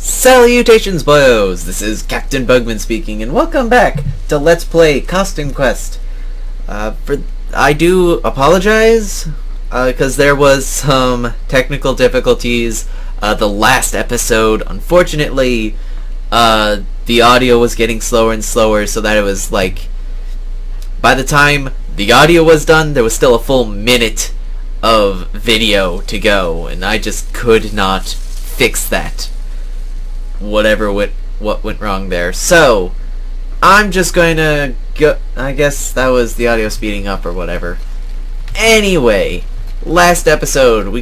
Salutations, boyos! This is Captain Bugman speaking, and welcome back to Let's Play Costume Quest. I do apologize, because there was some technical difficulties. The last episode, unfortunately, the audio was getting slower and slower, so that it was like, by the time the audio was done, there was still a full minute of video to go, and I just could not fix that. What went wrong there. So I'm just going to go. I guess that was the audio speeding up or whatever. Anyway, last episode we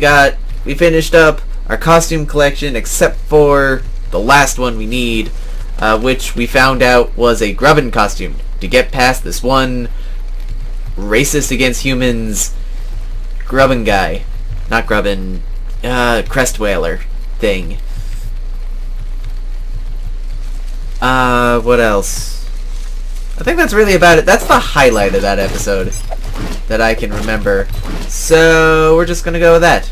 finished up our costume collection except for the last one we need, which we found out was a Grubbin costume to get past this one racist against humans Grubbin guy. Not Grubbin, crest whaler thing. What else? I think that's really about it. That's the highlight of that episode that I can remember. So we're just gonna go with that.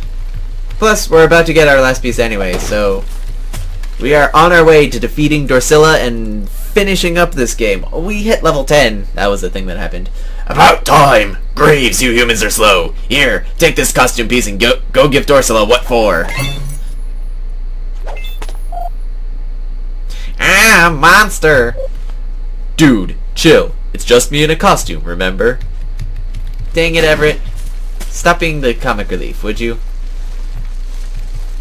Plus, we're about to get our last piece anyway, so we are on our way to defeating Dorsilla and finishing up this game. We hit level 10. That was the thing that happened. About time! Greaves, you humans are slow. Here, take this costume piece and go give Dorsilla what for. Ah, monster! Dude, chill. It's just me in a costume, remember? Dang it, Everett. Stop being the comic relief, would you?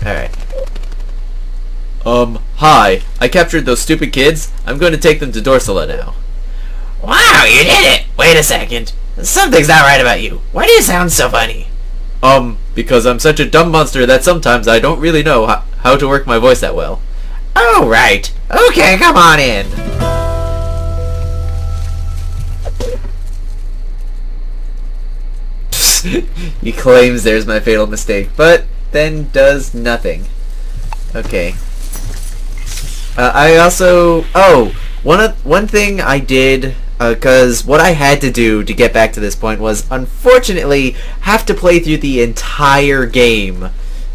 Alright. Hi. I captured those stupid kids. I'm going to take them to Dorsilla now. Wow, you did it! Wait a second. Something's not right about you. Why do you sound so funny? Because I'm such a dumb monster that sometimes I don't really know how to work my voice that well. Oh, right. Okay, come on in. He claims there's my fatal mistake, but then does nothing. Okay. I also... Oh, one thing I did, because what I had to do to get back to this point was, unfortunately, have to play through the entire game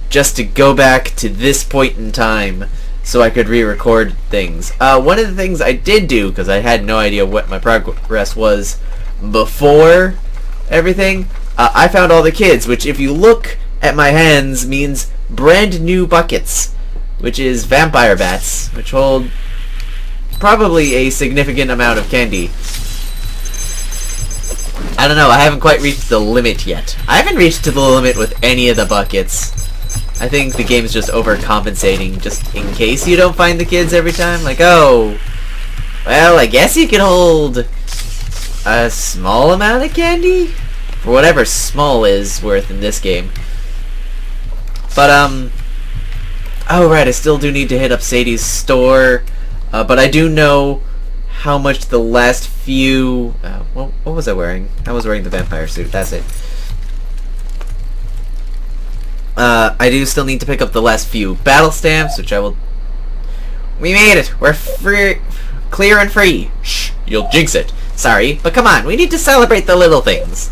just to go back to this point in time, so I could re-record things. One of the things I did do, because I had no idea what my progress was before everything, I found all the kids, which if you look at my hands means brand new buckets, which is vampire bats, which hold probably a significant amount of candy. I don't know, I haven't quite reached the limit yet. I haven't reached to the limit with any of the buckets. I think the game's just overcompensating, just in case you don't find the kids every time. Like, oh, well, I guess you can hold a small amount of candy? For whatever small is worth in this game. But, oh, right, I still do need to hit up Sadie's store. But I do know how much the last few... what was I wearing? I was wearing the vampire suit, that's it. I do still need to pick up the last few battle stamps, which I will... We made it! We're free, clear and free! Shh, you'll jinx it. Sorry, but come on, we need to celebrate the little things.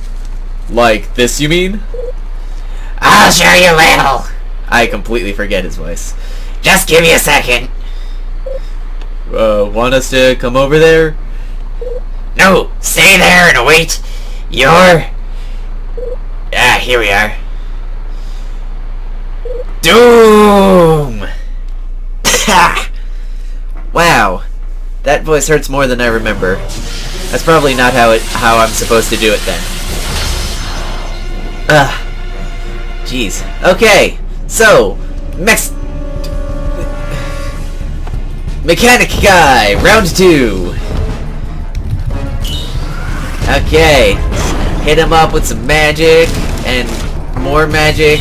Like this, you mean? I'll show you later! I completely forget his voice. Just give me a second. Want us to come over there? No, stay there and await your... here we are. Doom! Wow, that voice hurts more than I remember. That's probably not how I'm supposed to do it then. Jeez. Okay, so mechanic guy, round 2. Okay, hit him up with some magic and more magic.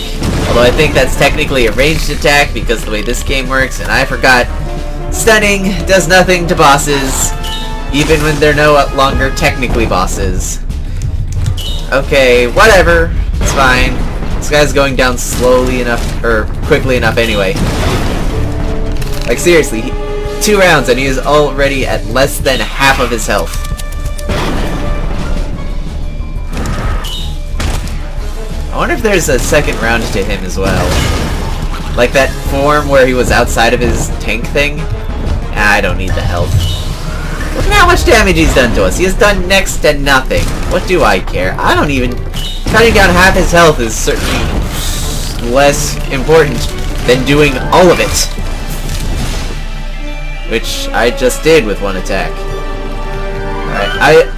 Although I think that's technically a ranged attack because the way this game works, and I forgot, stunning does nothing to bosses, even when they're no longer technically bosses. Okay, whatever, it's fine. This guy's going down slowly enough, or quickly enough anyway. Like seriously, 2 rounds and he is already at less than half of his health. I wonder if there's a second round to him as well. Like that form where he was outside of his tank thing. I don't need the health. Look at how much damage he's done to us. He has done next to nothing. What do I care? I don't even... Cutting down half his health is certainly less important than doing all of it. Which I just did with one attack. Alright,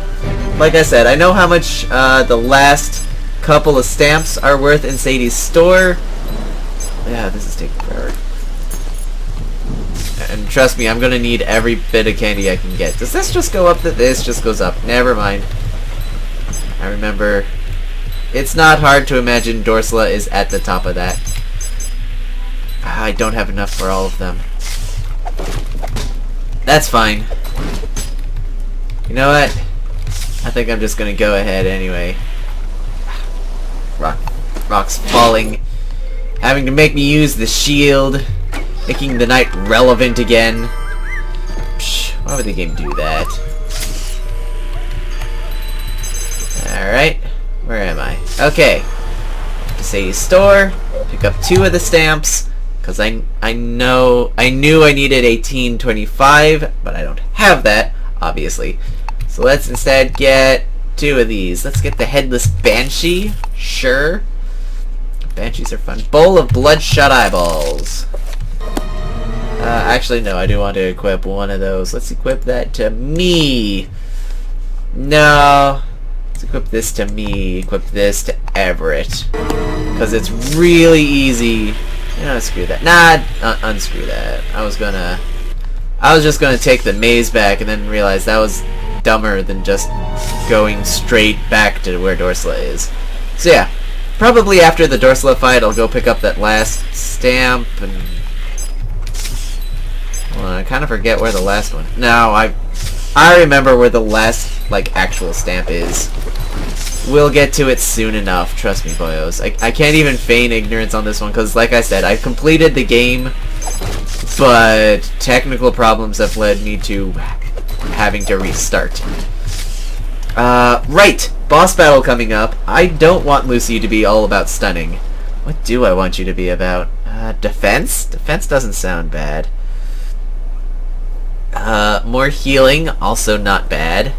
like I said, I know how much the last couple of stamps are worth in Sadie's store. Yeah, this is taking forever. And trust me, I'm gonna need every bit of candy I can get. Does this just go up? This just goes up. Never mind. I remember. It's not hard to imagine Dorsala is at the top of that. I don't have enough for all of them. That's fine. You know what? I think I'm just gonna go ahead anyway. Rock's falling. Having to make me use the shield. Making the night relevant again. Psh, why would the game do that? Alright. Where am I? Okay. To Sadie's store. Pick up 2 of the stamps. Because I knew I needed 1825. But I don't have that, obviously. So let's instead get 2 of these. Let's get the Headless Banshee. Sure. Banshees are fun. Bowl of Bloodshot Eyeballs. Actually, no, I do want to equip one of those. Let's equip that to me. No. Let's equip this to me. Equip this to Everett. Because it's really easy. You know, screw that. Nah, unscrew that. I was just gonna take the maze back and then realize that was dumber than just going straight back to where Dorsala is. So yeah. Probably after the Dorsala fight, I'll go pick up that last stamp and... Well, I kind of forget where the last one... No, I remember where the last, like, actual stamp is. We'll get to it soon enough, trust me, boyos. I can't even feign ignorance on this one, because, like I said, I completed the game, but technical problems have led me to having to restart. Right! Boss battle coming up. I don't want Lucy to be all about stunning. What do I want you to be about? Defense? Defense doesn't sound bad. More healing, also not bad.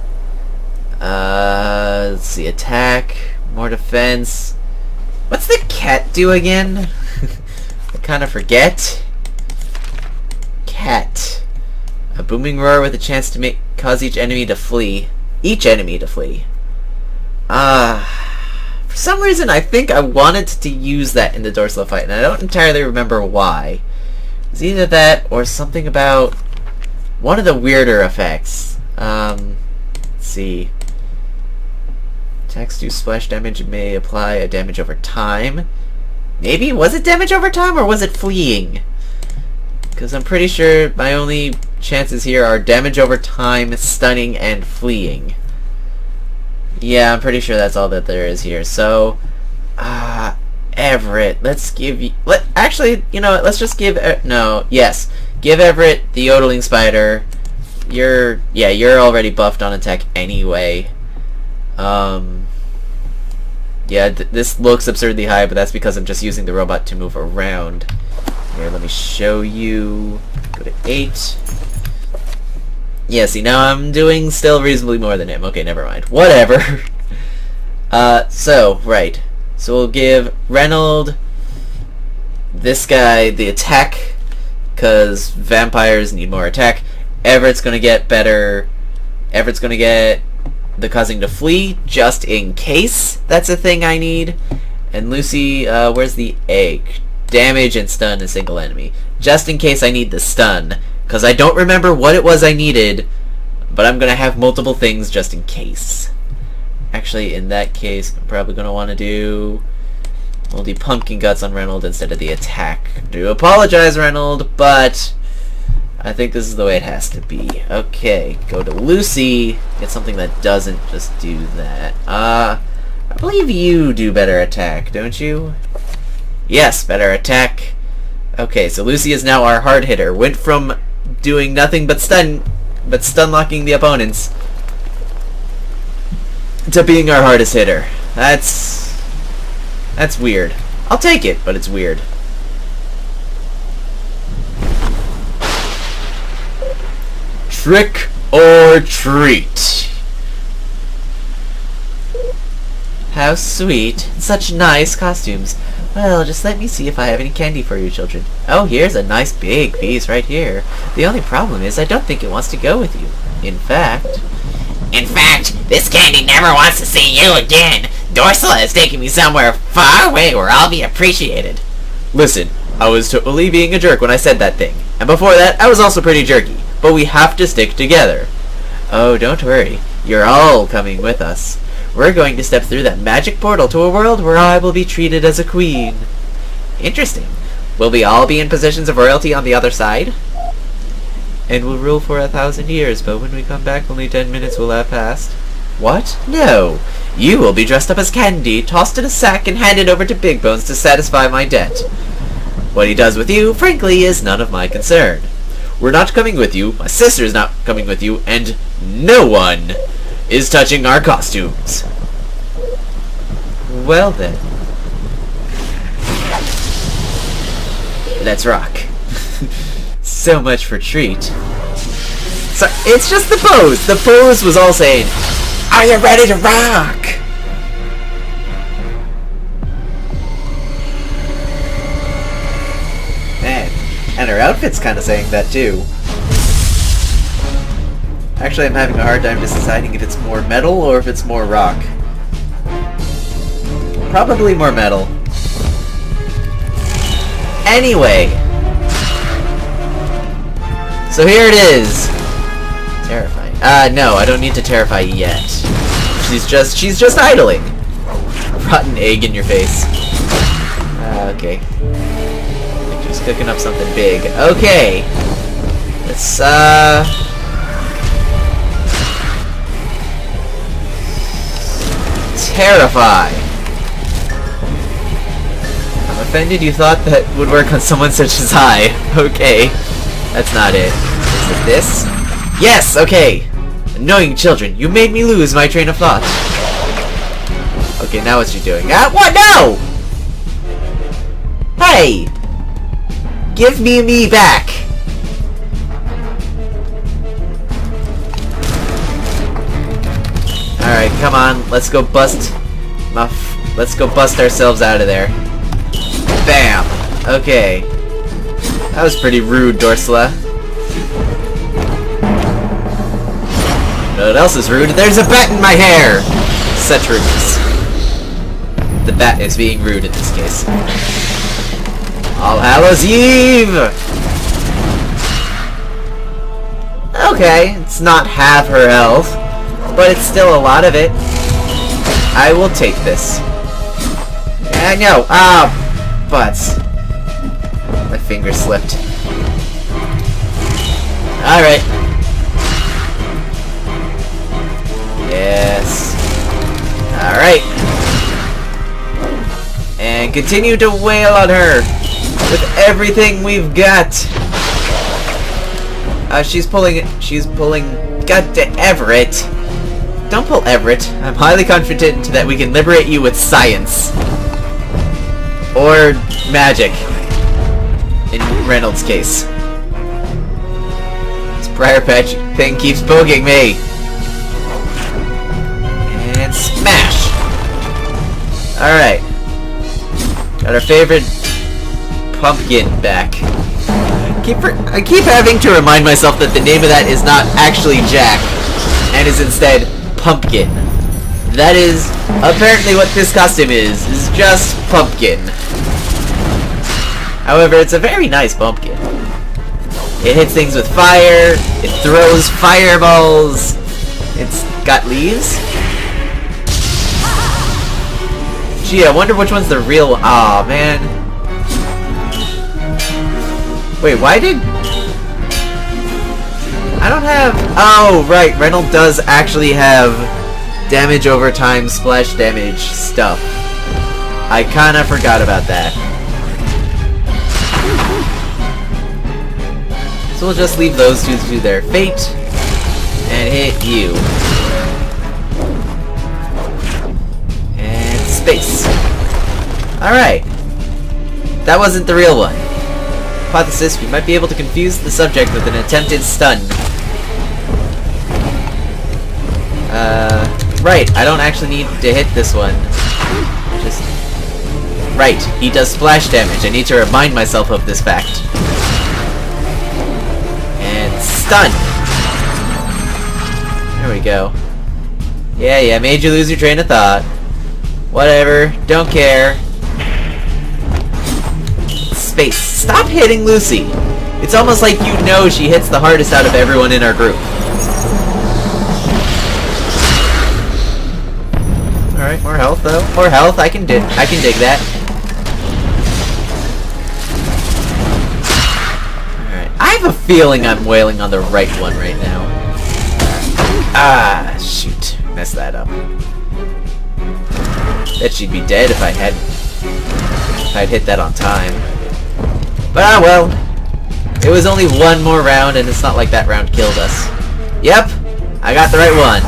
Let's see, attack, more defense. What's the cat do again? I kind of forget. Cat. A booming roar with a chance to cause each enemy to flee. Each enemy to flee. For some reason I think I wanted to use that in the Dorsala fight, and I don't entirely remember why. It's either that or something about one of the weirder effects. Let's see. Attacks do splash damage and may apply a damage over time. Maybe? Was it damage over time or was it fleeing? Because I'm pretty sure my only chances here are damage over time, stunning, and fleeing. Yeah, I'm pretty sure that's all that there is here. So, Everett, let's give you... Actually, you know what, let's just give... yes. Give Everett the yodeling spider. You're already buffed on attack anyway. Yeah, this looks absurdly high, but that's because I'm just using the robot to move around. Here, let me show you. Go to 8. Yeah, see, now I'm doing still reasonably more than him. Okay, never mind. Whatever. Right. So we'll give Reynold, this guy, the attack, because vampires need more attack. Everett's gonna get better. Everett's gonna get the causing to flee, just in case that's a thing I need. And Lucy, where's the egg? Damage and stun a single enemy. Just in case I need the stun. Because I don't remember what it was I needed, but I'm going to have multiple things just in case. Actually, in that case, I'm probably going to want to do... We'll do Pumpkin Guts on Reynold instead of the attack. I do apologize, Reynold, but I think this is the way it has to be. Okay, go to Lucy. Get something that doesn't just do that. I believe you do better attack, don't you? Yes, better attack. Okay, so Lucy is now our hard hitter. Went from doing nothing but stun locking the opponents to being our hardest hitter. That's weird. I'll take it, but it's weird. Trick or treat. How sweet. Such nice costumes. Well, just let me see if I have any candy for you children. Oh, here's a nice big piece right here. The only problem is I don't think it wants to go with you. In fact, this candy never wants to see you again. Dorsala is taking me somewhere far away where I'll be appreciated. listen, I was totally being a jerk when I said that thing. And before that, I was also pretty jerky. But we have to stick together. Oh, don't worry. You're all coming with us. We're going to step through that magic portal to a world where I will be treated as a queen. Interesting. Will we all be in positions of royalty on the other side? And we'll rule for 1,000 years, but when we come back, only 10 minutes will have passed. What? No. You will be dressed up as candy, tossed in a sack, and handed over to Big Bones to satisfy my debt. What he does with you, frankly, is none of my concern. We're not coming with you, my sister's not coming with you, and no one is touching our costumes. Well then. Let's rock. So much for treat. So, it's just the pose! The pose was all saying, are you ready to rock? Man, and her outfit's kind of saying that too. Actually, I'm having a hard time deciding if it's more metal or if it's more rock. Probably more metal. Anyway. So here it is. Terrifying. No, I don't need to terrify yet. She's just idling. Rotten egg in your face. Okay. She's cooking up something big. Okay. Let's, terrify. I'm offended you thought that would work on someone such as I. Okay. That's not it. Is it this? Yes! Okay! Annoying children, you made me lose my train of thought. Okay, now what's she doing? What? No! Hey! Give me back! Alright, come on. Let's go bust... Let's go bust ourselves out of there. Bam! Okay. That was pretty rude, Dorsala. You know what else is rude? There's a bat in my hair! Such rudeness. The bat is being rude in this case. All Hallows Eve! Okay, it's not half her health, but it's still a lot of it. I will take this. No! Ah! Butts. My finger slipped. Alright. Yes. Alright. And continue to wail on her with everything we've got. She's pulling God to Everett. Don't pull Everett. I'm highly confident that we can liberate you with science. Or magic. In Reynolds' case. This Briar Patch thing keeps poking me. And smash! Alright. Got our favorite pumpkin back. I keep having to remind myself that the name of that is not actually Jack, and is instead Pumpkin. That is apparently what this costume is just pumpkin. However, it's a very nice pumpkin. It hits things with fire, it throws fireballs, it's got leaves. Gee, I wonder which one's the real... Aw, man. Wait, why did... I don't have... Oh, right, Reynolds does actually have damage over time, splash damage stuff. I kinda forgot about that. So we'll just leave those two to their fate, and hit you. And space. Alright. That wasn't the real one. Hypothesis, we might be able to confuse the subject with an attempted stun. Right, I don't actually need to hit this one. Just... Right, he does splash damage. I need to remind myself of this fact. And stun! There we go. Yeah, made you lose your train of thought. Whatever, don't care. Space. Stop hitting Lucy! It's almost like you know she hits the hardest out of everyone in our group. Alright, more health though. More health, I can dig that. Alright. I have a feeling I'm wailing on the right one right now. Ah, shoot. Messed that up. Bet she'd be dead if I'd hit that on time. But ah well. It was only one more round, and it's not like that round killed us. Yep, I got the right one.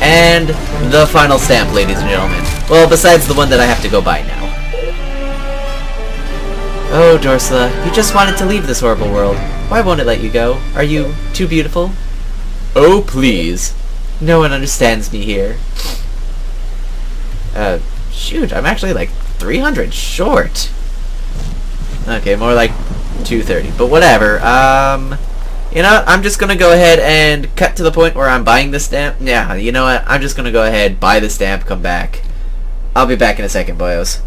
And the final stamp, ladies and gentlemen. Well, besides the one that I have to go by now. Oh, Dorsla, you just wanted to leave this horrible world. Why won't it let you go? Are you too beautiful? Oh, please. No one understands me here. Shoot, I'm actually like 300 short. Okay, more like 230, but whatever. You know what? I'm just gonna go ahead and cut to the point where I'm buying the stamp. Yeah, you know what? I'm just gonna go ahead, buy the stamp, come back. I'll be back in a second, boyos.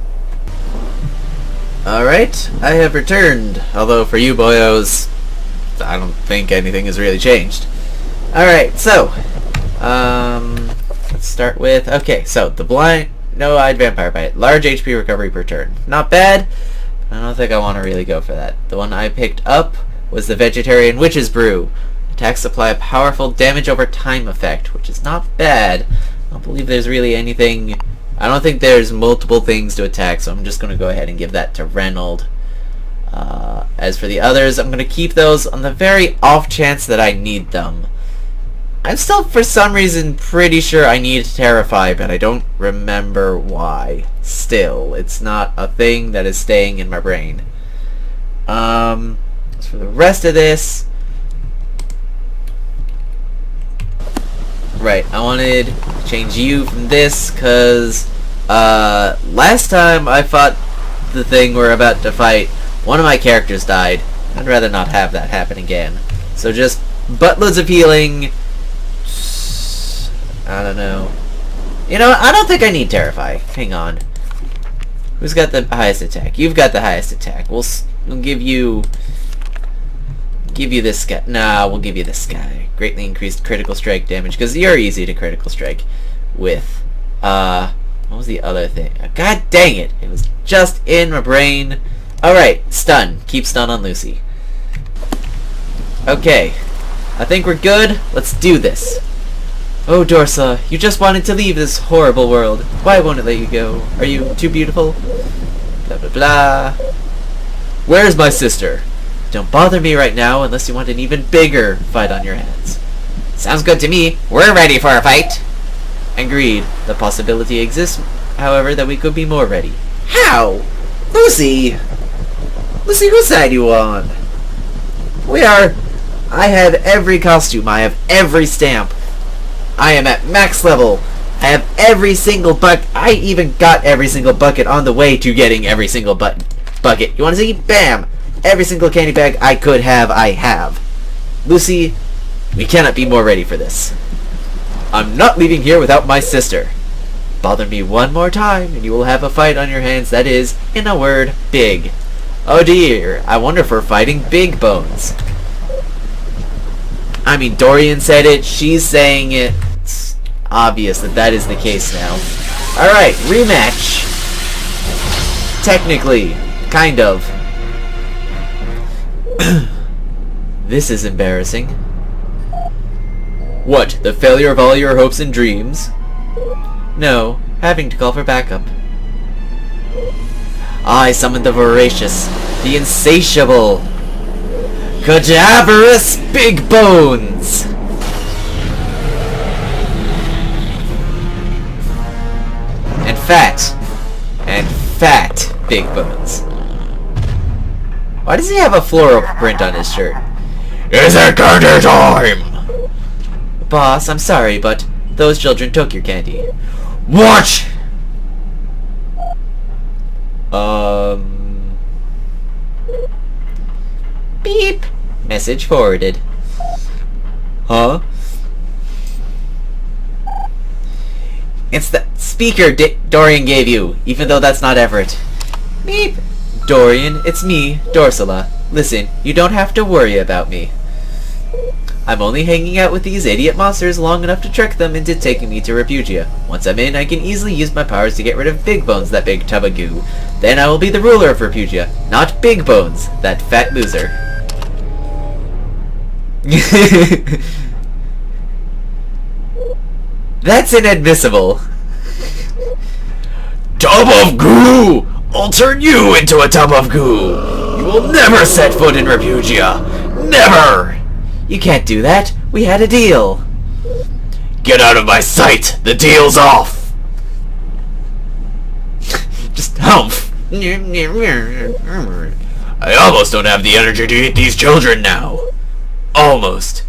Alright, I have returned. Although for you boyos, I don't think anything has really changed. Alright, so, let's start with, okay, so the no-eyed vampire bite. Large HP recovery per turn. Not bad. I don't think I want to really go for that. The one I picked up was the Vegetarian Witch's Brew. Attacks apply a powerful damage over time effect, which is not bad. I don't believe there's really anything... I don't think there's multiple things to attack, so I'm just going to go ahead and give that to Reynold. As for the others, I'm going to keep those on the very off chance that I need them. I'm still, for some reason, pretty sure I need Terrify, but I don't remember why. Still, it's not a thing that is staying in my brain. As for the rest of this... Right, I wanted to change you from this, because last time I fought the thing we're about to fight, one of my characters died. I'd rather not have that happen again. So just buttloads of healing... I don't know. You know, I don't think I need Terrify. Hang on. Who's got the highest attack? You've got the highest attack. We'll give you... Give you this guy. Nah, we'll give you this guy. Greatly increased critical strike damage, because you're easy to critical strike with. What was the other thing? God dang it! It was just in my brain. Alright, stun. Keep stun on Lucy. Okay. I think we're good. Let's do this. Oh, Dorsa, you just wanted to leave this horrible world. Why won't it let you go? Are you too beautiful? Blah, blah, blah. Where's my sister? Don't bother me right now unless you want an even bigger fight on your hands. Sounds good to me. We're ready for a fight. Agreed. The possibility exists, however, that we could be more ready. How? Lucy! Lucy, whose side you on? We are... I have every costume. I have every stamp. I am at max level. I have every single bucket. I even got every single bucket on the way to getting every single bucket. You want to see? Bam! Every single candy bag I could have, I have. Lucy, we cannot be more ready for this. I'm not leaving here without my sister. Bother me one more time, and you will have a fight on your hands that is, in a word, big. Oh dear, I wonder if we're fighting big bones. I mean, Dorian said it, she's saying it. It's obvious that that is the case now. Alright, rematch. Technically, kind of. This is embarrassing. What, the failure of all your hopes and dreams? No, having to call for backup. I summoned the voracious, the insatiable, cadaverous big bones! And fat big bones. Why does he have a floral print on his shirt? Is it candy time? Boss, I'm sorry, but those children took your candy. What? Beep. Message forwarded. Huh? It's the speaker Dorian gave you, even though that's not Everett. Beep. Dorian, it's me, Dorsala. Listen, you don't have to worry about me. I'm only hanging out with these idiot monsters long enough to trick them into taking me to Refugia. Once I'm in, I can easily use my powers to get rid of Big Bones, that big tub of goo. Then I will be the ruler of Refugia, not Big Bones, that fat loser. That's inadmissible. Tub of goo! I'll turn you into a tub of goo! You will never set foot in Refugia! Never! You can't do that. We had a deal. Get out of my sight! The deal's off! Just humph. I almost don't have the energy to eat these children now. Almost.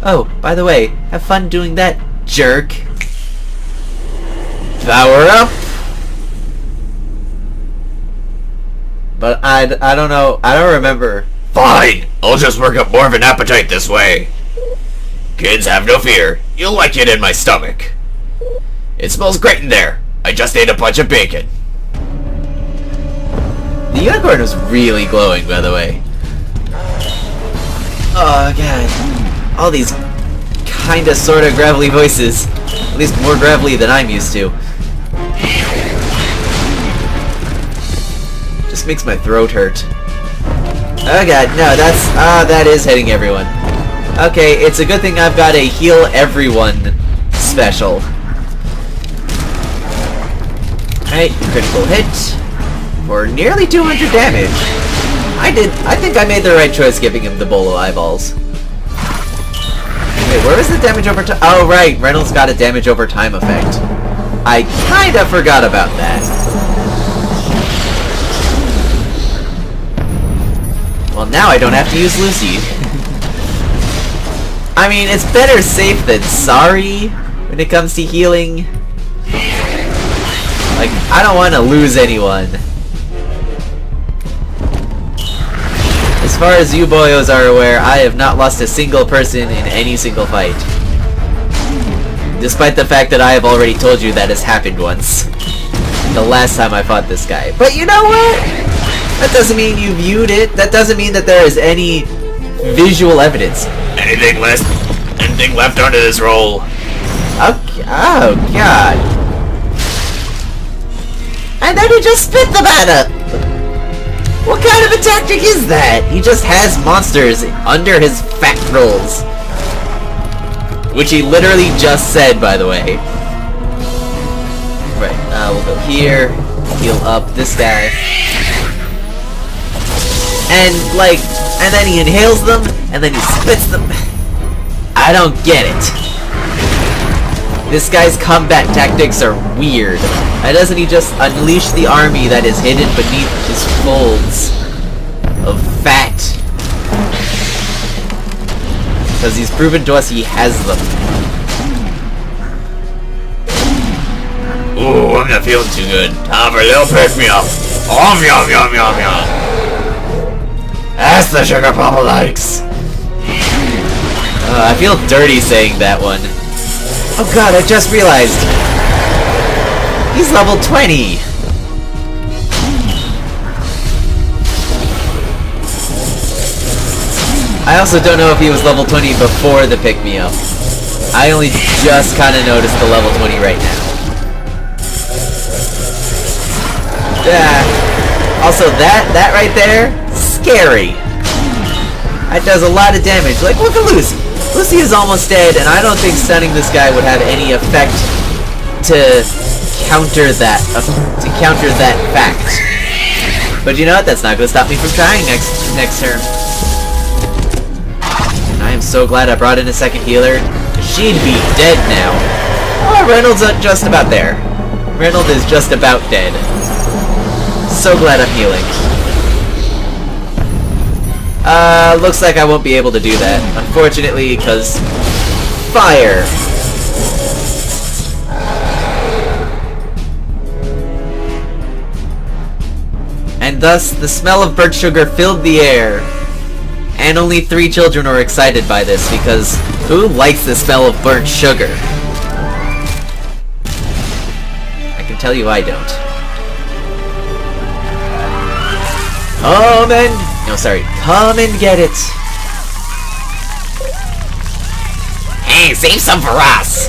Oh, by the way, have fun doing that, jerk. Power up. But I don't know. I don't remember. Fine! I'll just work up more of an appetite this way. Kids, have no fear. You'll like it in my stomach. It smells great in there. I just ate a bunch of bacon. The unicorn was really glowing, by the way. Oh, God. All these kinda sorta gravelly voices. At least more gravelly than I'm used to. Just makes my throat hurt. Oh god, no, that is hitting everyone. Okay, it's a good thing I've got a heal everyone special. Alright, critical hit for nearly 200 damage. I think I made the right choice giving him the bowl of eyeballs. Wait, where was the damage over time? Oh right, Reynolds got a damage over time effect. I kinda forgot about that. Well, now I don't have to use Lucy. I mean, it's better safe than sorry when it comes to healing. Like, I don't want to lose anyone. As far as you boyos are aware, I have not lost a single person in any single fight. Despite the fact that I have already told you that has happened once. The last time I fought this guy. But you know what? That doesn't mean you viewed it. That doesn't mean that there is any visual evidence. Anything left under this roll? Okay. Oh, God. And then he just spit them at it! What kind of a tactic is that? He just has monsters under his fat rolls. Which he literally just said, by the way. Right, we'll go here. Heal up this guy. And then he inhales them, and then he spits them. I don't get it. This guy's combat tactics are weird. Why doesn't he just unleash the army that is hidden beneath his folds of fat? Because he's proven to us he has them. Ooh, I'm not feeling too good. Time for a little pick-me-up. Om yum yum yum yum. That's the sugar Papa likes. I feel dirty saying that one. Oh god, I just realized. He's level 20! I also don't know if he was level 20 before the pick-me-up. I only just kind of noticed the level 20 right now. Yeah. Also, that right there, scary. That does a lot of damage. Like, look at Lucy. Lucy is almost dead, and I don't think stunning this guy would have any effect to counter that fact. But you know what? That's not going to stop me from trying next turn. And I am so glad I brought in a second healer. She'd be dead now. Oh, Reynolds just about there. Reynolds is just about dead. so glad I'm healing. Looks like I won't be able to do that, unfortunately, because fire. And thus, the smell of burnt sugar filled the air. And only 3 children were excited by this, because who likes the smell of burnt sugar? I can tell you I don't. Come and get it. Hey, save some for us!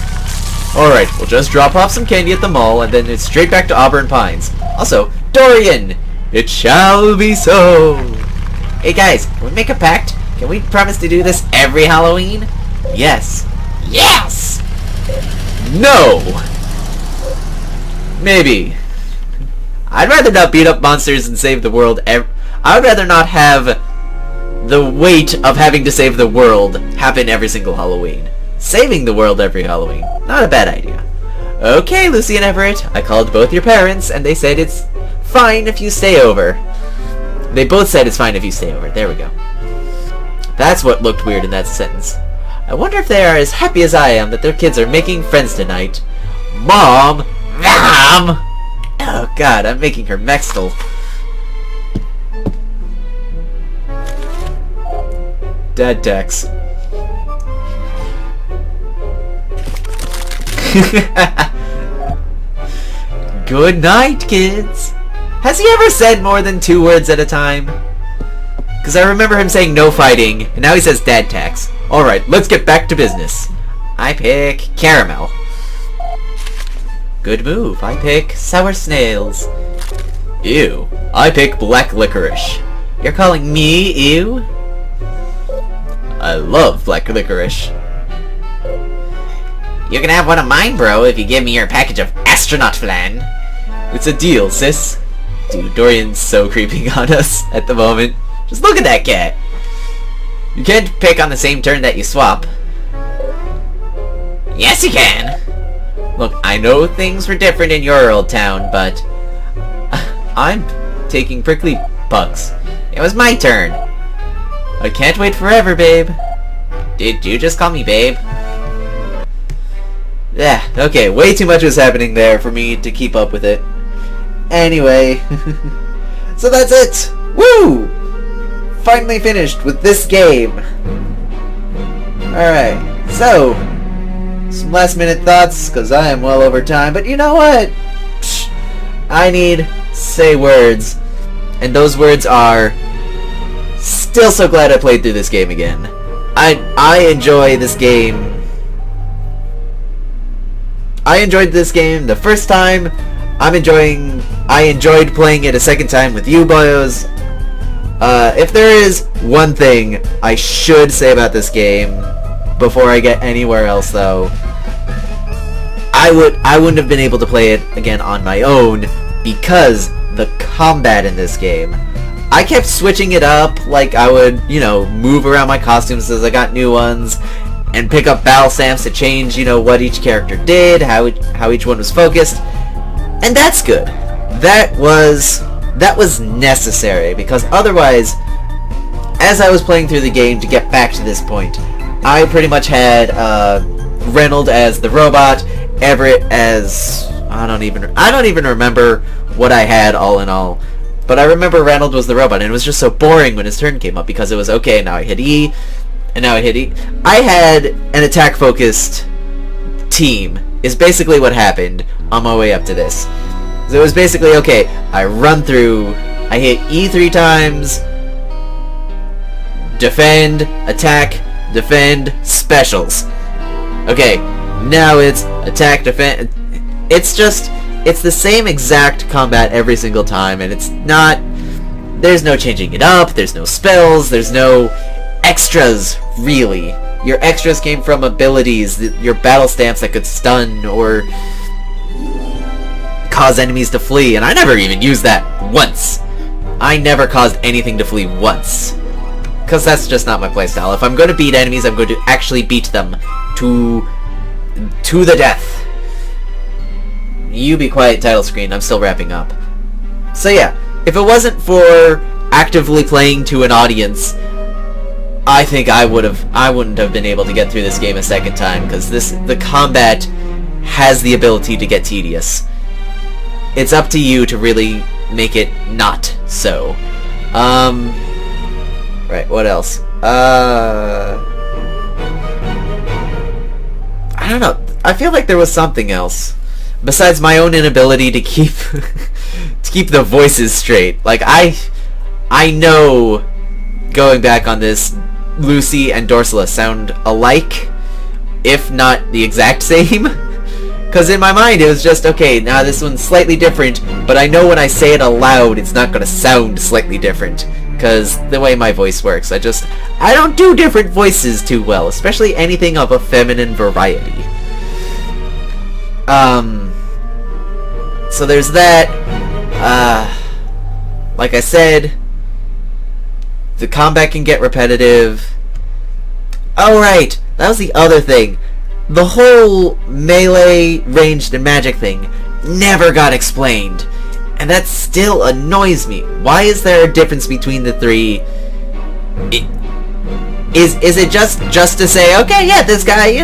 Alright, we'll just drop off some candy at the mall, and then it's straight back to Auburn Pines. Also, Dorian! It shall be so! Hey guys, can we make a pact? Can we promise to do this every Halloween? Yes. Yes! No! Maybe. I'd rather not beat up monsters and save the world I would rather not have the weight of having to save the world happen every single Halloween. Saving the world every Halloween, not a bad idea. Okay, Lucy and Everett, I called both your parents, and they said it's fine if you stay over. They both said it's fine if you stay over. There we go. That's what looked weird in that sentence. I wonder if they are as happy as I am that their kids are making friends tonight. Mom! Mom! Oh god, I'm making her Mextal. Dad tax. Good night, kids. Has he ever said more than 2 words at a time? Because I remember him saying no fighting, and now he says dad tax. Alright, let's get back to business. I pick caramel. Good move. I pick sour snails. Ew. I pick black licorice. You're calling me ew? I love black licorice. You can have one of mine, bro, if you give me your package of astronaut flan. It's a deal, sis. Dude, Dorian's so creeping on us at the moment. Just look at that cat. You can't pick on the same turn that you swap. Yes, you can. Look, I know things were different in your old town, but I'm taking prickly bugs. It was my turn. I can't wait forever, babe. Did you just call me babe? Yeah, okay, way too much was happening there for me to keep up with it. Anyway, so that's it! Woo! Finally finished with this game. Alright, so, some last minute thoughts, because I am well over time, but you know what? Psh, I need say words, and those words are, still so glad I played through this game again. I enjoy this game. I enjoyed this game the first time. I enjoyed playing it a second time with you boys. If there is one thing I should say about this game before I get anywhere else, though, I wouldn't have been able to play it again on my own because the combat in this game. I kept switching it up, like I would, move around my costumes as I got new ones, and pick up battle stamps to change, what each character did, how each one was focused, and that's good. That was necessary, because otherwise, as I was playing through the game to get back to this point, I pretty much had Reynold as the robot, Everett as I don't even remember what I had all in all. But I remember Reynold was the robot, and it was just so boring when his turn came up, because it was, okay, now I hit E, and now I hit E. I had an attack-focused team, is basically what happened on my way up to this. So it was basically, okay, I run through, I hit E 3 times, defend, attack, defend, specials. Okay, now it's attack, defend, it's the same exact combat every single time, and there's no changing it up, there's no spells, there's no extras, really. Your extras came from abilities, your battle stamps that could stun or cause enemies to flee, and I never even used that once. I never caused anything to flee once. Because that's just not my playstyle. If I'm going to beat enemies, I'm going to actually beat them to the death. You be quiet, title screen. I'm still wrapping up. So yeah, if it wasn't for actively playing to an audience, I think I wouldn't have been able to get through this game a second time, because the combat has the ability to get tedious. It's up to you to really make it not so. Right, what else? I don't know. I feel like there was something else besides my own inability to keep to keep the voices straight. Like I know, going back on this, Lucy and Dorsula sound alike, if not the exact same. Because in my mind it was just, okay, now this one's slightly different, but I know when I say it aloud it's not going to sound slightly different. Because the way my voice works, I don't do different voices too well, especially anything of a feminine variety. So there's that. Like I said, the combat can get repetitive. Oh right, that was the other thing. The whole melee, ranged, and magic thing never got explained. And that still annoys me. Why is there a difference between the three? Is it just to say, okay, yeah, this guy,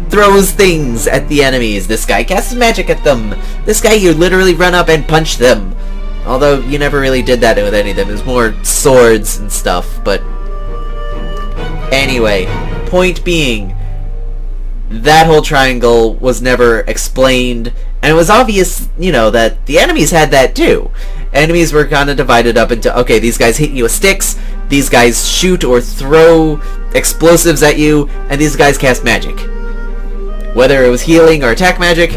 throws things at the enemies. This guy casts magic at them. This guy, you literally run up and punch them. Although, you never really did that with any of them. It was more swords and stuff, but... Anyway, point being, that whole triangle was never explained, and it was obvious, that the enemies had that too. Enemies were kind of divided up into, okay, these guys hit you with sticks, these guys shoot or throw explosives at you, and these guys cast magic. Whether it was healing or attack magic,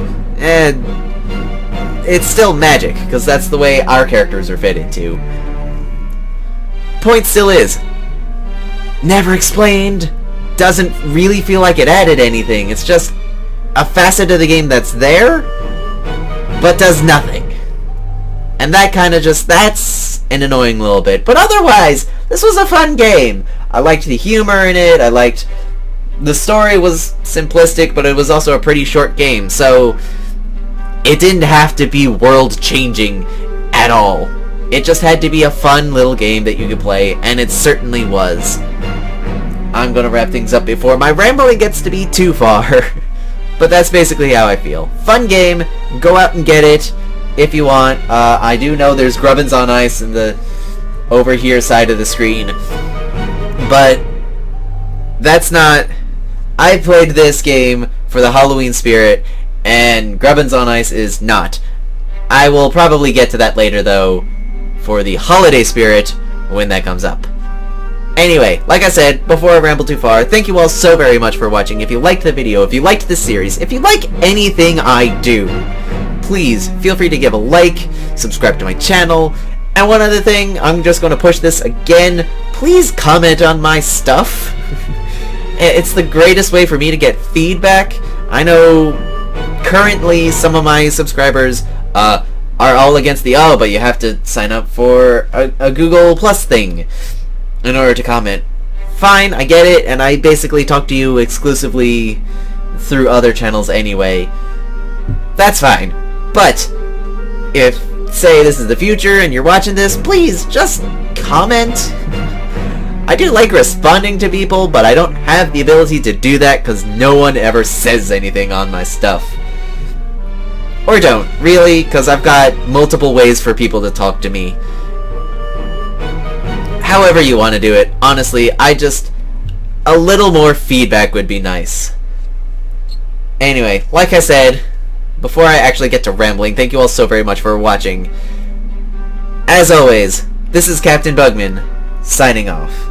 it's still magic, because that's the way our characters are fed into. Point still is, never explained, doesn't really feel like it added anything. It's just a facet of the game that's there, but does nothing. And that kind of that's an annoying little bit. But otherwise, this was a fun game. I liked the humor in it. The story was simplistic, but it was also a pretty short game, so it didn't have to be world-changing at all. It just had to be a fun little game that you could play, and it certainly was. I'm gonna wrap things up before my rambling gets to be too far. But that's basically how I feel. Fun game, go out and get it if you want. I do know there's Grubbins on Ice in the over here side of the screen, but that's not... I played this game for the Halloween spirit, and Grubbins on Ice is not. I will probably get to that later, though, for the holiday spirit when that comes up. Anyway, like I said, before I ramble too far, thank you all so very much for watching. If you liked the video, if you liked this series, if you like anything I do, please feel free to give a like, subscribe to my channel, and one other thing, I'm just going to push this again, please comment on my stuff. It's the greatest way for me to get feedback. I know currently some of my subscribers are all against the, but you have to sign up for a Google Plus thing in order to comment. Fine, I get it, and I basically talk to you exclusively through other channels anyway. That's fine. But if, say, this is the future and you're watching this, please just comment. I do like responding to people, but I don't have the ability to do that because no one ever says anything on my stuff. Or don't, really, because I've got multiple ways for people to talk to me. However you want to do it, honestly, a little more feedback would be nice. Anyway, like I said, before I actually get to rambling, thank you all so very much for watching. As always, this is Captain Bugman, signing off.